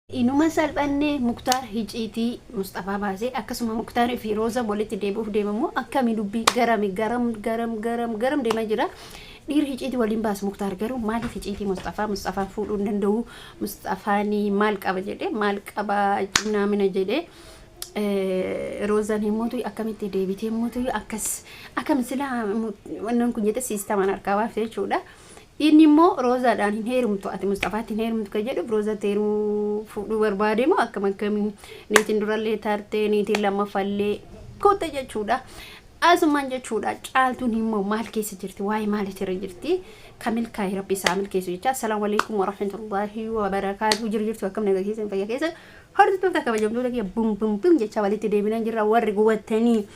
Inuma salphanne Muktaar Hiciitii Mustafaa baasee akkasuma Muktaar fi Rooza walitti deebi'uuf deemamu akkami dubbii garam deemaa jira. Dhiirri Hiciitii waliin baas Muktaar garuu maaliif Hiciitii Mustafaa fuudhuu hin danda'u? Mustafaanii maal qaba jedhee maal qaba naamina jedhee Roozaan himmuutu akkamitti deebitee himmuutu akkam sila wannan kun jedhe siistamaan harkaa baafte jechuudha. Inni immoo Roozaadhaan hin heerumtu ati Mustafaatti hin heerumtu kan jedhu Rooza teeruu fuudhuu barbaade moo akkamiin niitiin durallee taartee niitiin lammaffallee koota jechuudha. Asumaan jechuudha caaltuun immoo maal keessa jirti waa'ee maaliif irra jirti kamil kaayii rabbi isaa milkeessu jecha. Assalaamu alaykum wa rahmatullahi wa barakaatuh. Jirtu akkam nagaa keessa fayyaa keessa hordoftoota kabajamtoota kiyya bum jecha walitti deebinan jirra warri guwattanii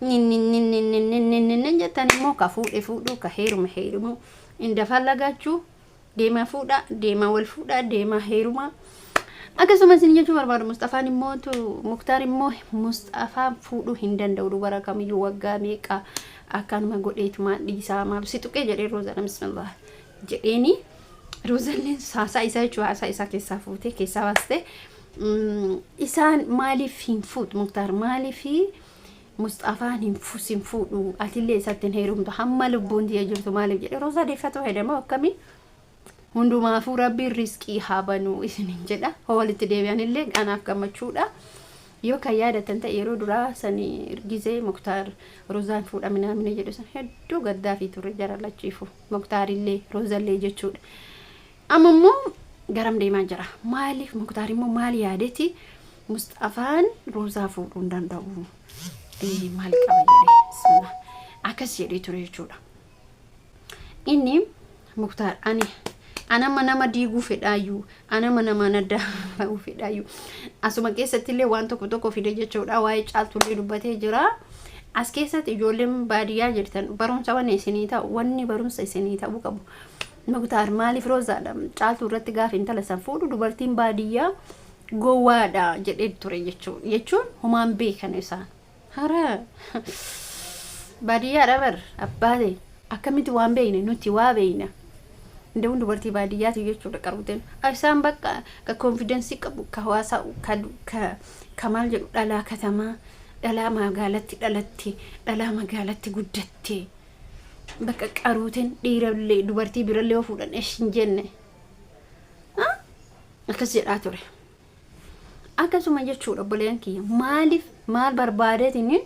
nin jettan immoo ka fuudhu ka heerumu inda fallagachu deema fuudha deema wal fuudha deema heeruma akkasumas isin jechuu barbaadu. Mustafaan immoo Muktaar immoo Mustafaa fuudhuu hin danda'u dubara kamiyyuu waggaa meeqa akkanuma godheetuma dhiisaa maal si tuqee jedhee Roozaan bismillah jedheeni Roozalleen haasaa isaa jechuu haasaa isaa keessaa fuutee keessaa baaste isaan maaliif hin fuudhu Muktaar maaliif Mustafaan hin fuudhu atillee isatti hin heerumtu hamma lubbuun diya jirtu maaliif jedhe Roozaa deeffatoo hedama akkami hundumaafuu rabbiin riskii haabanu isinin jedha. Walitti deebi'anillee anaaf gammachuudha. Yoo kan yaadatan ta'e yeroo duraa sanii ergizee Muktaar Roozaan fuudha minaamine jedhu san hedduu gaddaa fi turre jara lachiifu Muktaarillee Roozallee jechuudha. Amma immoo garam deemaa jira maaliif Muktaar immoo maal yaadeeti Mustafaan Roozaa fuudhuu hin danda'u maal qaba jedhee akkas jedhee ture jechuudha. Inni Muktaar anama nama diiguu fedhaayyuu anama nama naddaa'uu fedhaayyuu asuma keessatti illee waan tokko fide jechuudha. Waa'ee caaltullee dubbatee jira. As keessatti ijoolleen baadiyyaa jirtan barumsa wanni isinii ta'u wanni barumsa isinii ta'uu qabu. Muktaar maaliif Roozaadha caaltuu irratti gaafa intala san fuudhu dubartiin baadiyyaa gowwaadha jedhee ture jechuun humaan beekan isaan. Hara baadiyyaa dabar abbaate akkamitti waan beeyne nuti waa beeyna ndewun dubartii baadiyyaati jechuudha. Qaruuteen isaan bakka ka confidence qabu ka hawaasa ka maal jedhu dhalaa katamaa dhalaa magaalatti dhalatti dhalaa magaalatti guddatte bakka qaruuteen dhiirallee dubartii birallee yoo fuudhan hin jenne akkas jedhaa ture. Akkasuma jechuudha obboleen kiyya maal barbaadeetiniin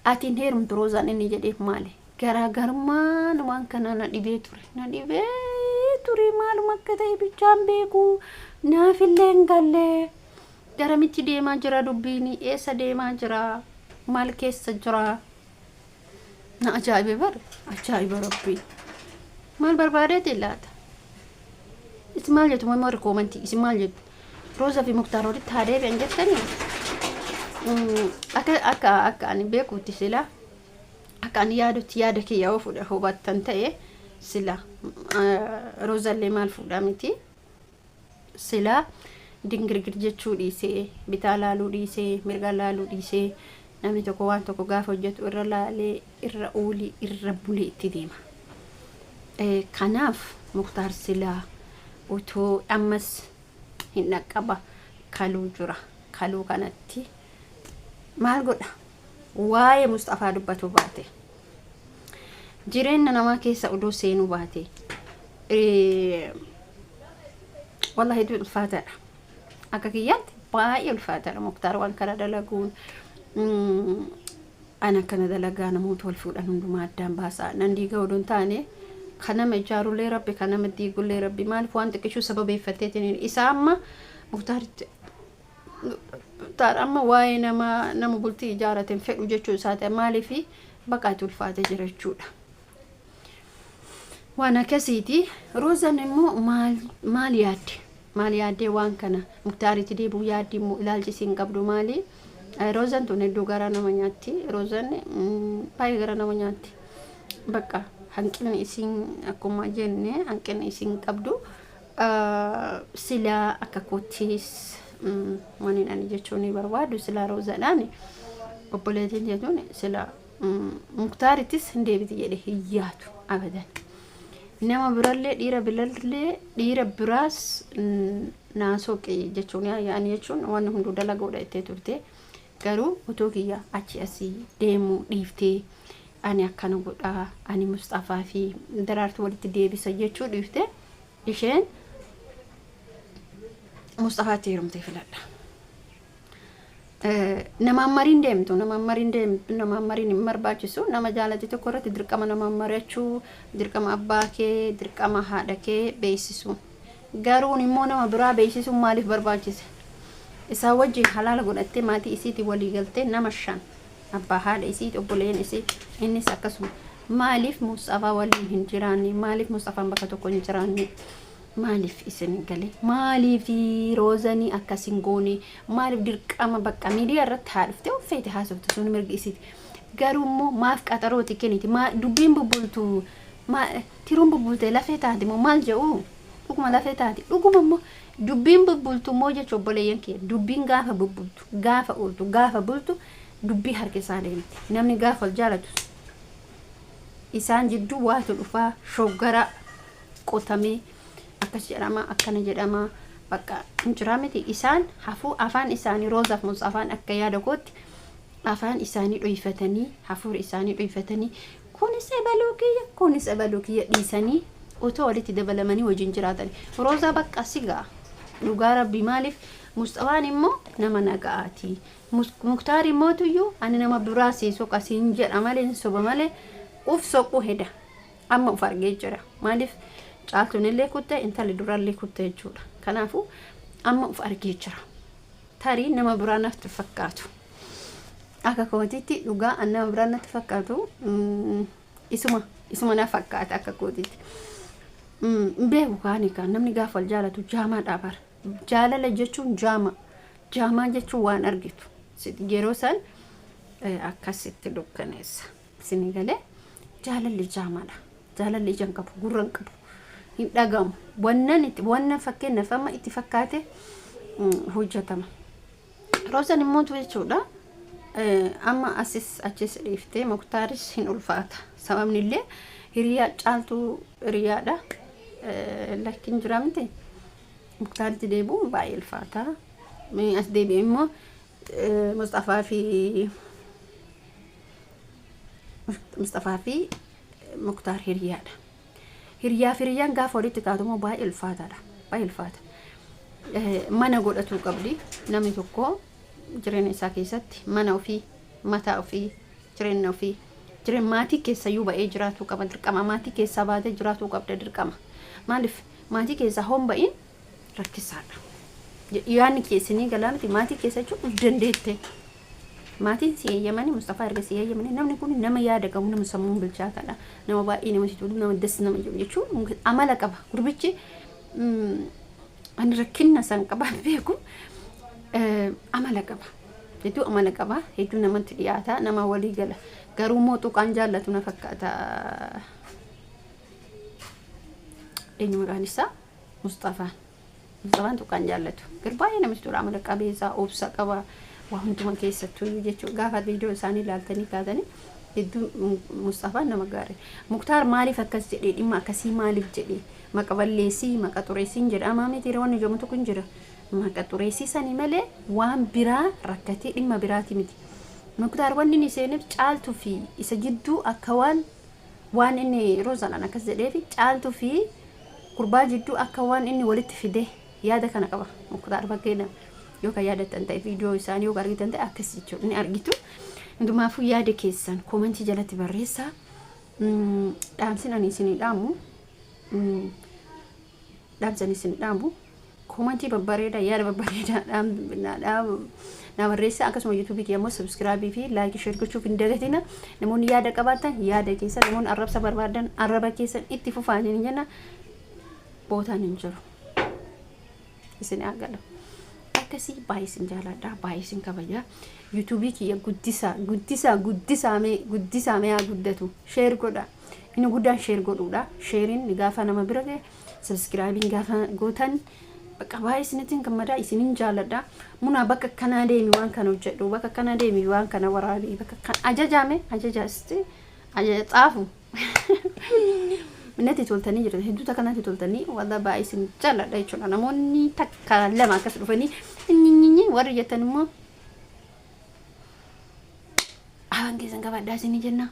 atiin heerumtu Roozaan inni jedheef maali garaagarummaan waan kana na dhibee ture maaluma akka ta'e bichaan beeku naafillee hin galle garamitti deemaa jira dubbiin eessa deemaa jira maal keessa jira na ajaa'iba rabbii maal barbaadeeti laata isin maal jettu moo rikoomantii isin maal jettu Rooza fi Muktaar walitti haa deebi'an jettanii akka ani beekuutti sila akka ani yaadutti yaada kiyya yoo fuudha hubattan ta'e sila Roozallee maal fuudha miti sila dingirgir jechuu dhiisee bitaa laaluu dhiisee mirga laaluu dhiisee namni tokko waan tokko gaafa hojjetu irra laalee irra oolii irra bulee itti deema. Kanaaf Muktaar sila utoo ammas hin dhaqqaba kaluu jira kaluu kanatti maal godha waa'ee Mustafaa dubbatu baate jireenya namaa keessa odoo seenuu baate wallahi hedduu ulfaataadha akka kiyyaatti baay'ee ulfaataadha. Muktaar waan kana dalaguun ana kana dalagaa namoota wal fuudhan hundumaa addaan baasaa nan diiga odoon taane kanama ijaarullee rabbi kanama diigullee rabbi maaliif waan xiqqishuu sababeeffatteetiin isaa amma Muktaar amma waa'ee nama bultii ijaarateen fedhu jechuu isaati maaliif baqaatti ulfaatee jira jechuudha. Waan akkasiiti Roozaan immoo maal yaaddee waan kana Muktaaritti deebi'uu yaaddi immoo ilaalchisiin qabdu maali Roozaan tun hedduu gara nama nyaatti Roozaan baay'ee gara nama nyaatti bakka hanqinni isin akkuma jenne hanqinni isin qabdu sila akka kootis waniin ani jechuun ni barbaadu sila Roozaadhaan obboleetiin jechuun sila Muktaarittis hin deebiti jedhe hin yaadu abadan nama birallee dhiira biraas naasoqee jechuun yaani jechuun waan hunduu dalagoodha itti turte garuu otoo kiyya achi asii deemu dhiiftee ani akkana godhaa ani Mustafaa fi Daraartuu walitti deebisa jechuu dhiifte isheen Mustafaatti heerumtee filadha. Nama mariin deemtu nama mariin hin barbaachisu nama jaalate tokko irratti dirqama nama mari'achuu dirqama abbaa kee dirqama haadha kee beeksisu garuun immoo nama biraa beeksisuun maaliif barbaachise isaa wajjin halaala godhattee maatii isiitii walii galtee nama shan abbaa haadha isiitii obboleen isii innis akkasuma maaliif Mustafaa waliin hin jiraanne maaliif Mustafaan bakka tokko hin jiraanne maaliif isin galee maaliif roozanii akkasin goone maaliif dirqama bakka miidiyaa irratti haadhuftee uffeete haasofte sun mirgi isiiti garuu immoo maaf qaxarooti kenniti dubbiin bubbultu tiruun bubbulte lafee taate moo maal jedhu dhuguma lafee taate dhuguma immoo dubbiin bubbultu moo jecha obboleeyyan kee dubbiin gaafa bubbultu gaafa ooltu gaafa bultu dubbii harkisaa deemti namni gaafa wal jaalatu isaan jidduu waatu dhufaa shoggara qotamee akkas jedhama akkana jedhama bakka injira miti isaan hafuu afaan isaanii Roozaaf Mustafaan akka yaada kootti afaan isaanii dhoyfatanii hafuur isaanii dhoyfatanii kunis ebaluu kiyya dhiisanii otoo walitti dabalamanii wajjin jiraatan Roozaa bakka sigaa dhugaa rabbi maaliif Mustafaan immoo nama nagaati Muktaar immoo tuyyuu ani nama biraa seesoo qasiin jedha malee soba malee uf soquu heda amma uf argee jira maaliif Caaltuun illee kutte intalli durallee kutte jechuudha. Kanaafuu amma uf argee jira. Tarii nama biraa natti fakkaatu. Akka kootiitti dhugaa nama biraa natti fakkaatu isuma na fakkaata akka kootiitti. Beeku kaani kan namni gaafa wal jaalatu jaamaa dhaabar. Jaalala jechuun jaamaa jechuun waan argitu. Yeroo san akkasitti dukkaneessa. Isin galee jaalalli jaamaadha. Jaalalli ijaan qabu gurran qabu. hin dhagamu wannan fakkeenyaaf amma itti fakkaate hojjetama Roozaan immoo jechuudha amma achis dhiiftee Muktaaris hin ulfaata sababni illee hiriyaa caaltuu hiriyaadha lakkiin jira miti Muktaaritti deebi'uun baay'ee ulfaata as deebi'e immoo Mustafaa fi Muktaar hiriyaadha hiriyaan gaafa walitti kaatumoo baay'ee ulfaataadha baay'ee ulfaata mana godhatu qabdi namni tokko jireenya isaa keessatti mana ofii mataa ofii jireenya ofii jireenya maatii keessayyuu ba'ee jiraatu qaba dirqama maatii keessaa baatee jiraatu qabda dirqama maaliif maatii keessaa homba'iin rakkisaadha yaanni keessanii galaanti maatii keessa jechuun dandeette maatiin si eeyyamanii Mustafaa erga si eeyyamanii namni kun nama yaada qabu nama sammuun bilchaataadha nama baay'ee nama situ nama das nama jiru jechuun amala qaba gurbichi ani rakkinna san qaba beeku amala qaba hedduu namatti dhiyaata nama walii gala garuu moo tuqaan jaallatu na fakkaata eenyu maqaan isaa Mustafaan tuqaan jaallatu garbaay'ee namatti tura amala qabeessa obsa qaba Wahumtuma keessattuu jechuudha gaafa viidiyoo isaanii ilaaltanii kaatanii hedduu Mustafaan nama gaarii Muktaar maaliif akkas jedhee dhimma akkasii maaliif jedhee maqa balleessii maqa xureessiin jedhama miti wanni jedhamu tokko hin jira maqa xureessii sanii malee waan biraa rakkatee dhimma biraati miti Muktaar wanni inni seeneef caaltuu fi isa jidduu akka waan inni Roozaan akkas jedhee fi caaltuu fi gurbaa jidduu akka waan inni walitti fide yaada kana qaba Muktaar bakkeedha Yoka yaadatan ta'e viidiyoo isaanii yoo argitan ta'e akkas jechuudha ni argitu hundumaafuu yaada keessan koomentii jalatti barreessaa dhaamsin ani isin dhaamu dhaamsan isin dhaamu koomentii babbareeda yaada babbareeda na barreessaa akkasuma YouTube kiyammoo subscribe fi like share gochuuf hin dagatina namoonni yaada qabaatan yaada keessan namoonni arrabsa barbaadan arraba keessan itti fufaanii jenna bootaan hin jiru isin agala akkasii baay'isin jaaladha baay'isin kabaja YouTube kiyya guddisaamee haa guddatu share godha inni guddaan share godhuudha sharein gaafa nama bira ga'e subscribing gaafa gootan bakka baay'isinitiin gammadaa isinin jaaladha muna bakka kana deemi waan kana hojjedhu bakka kana deemi waan kana waraabii bakka kan ajajaame ajajasti ajaja xaafu Minati toltanii jiran hedduuta kanatti toltanii walla baay'isin jaalladha jechuudha. Namoonni takka lama akkas dhufanii inni warri jettan immoo awan keessan qabadhaa isinii jenna.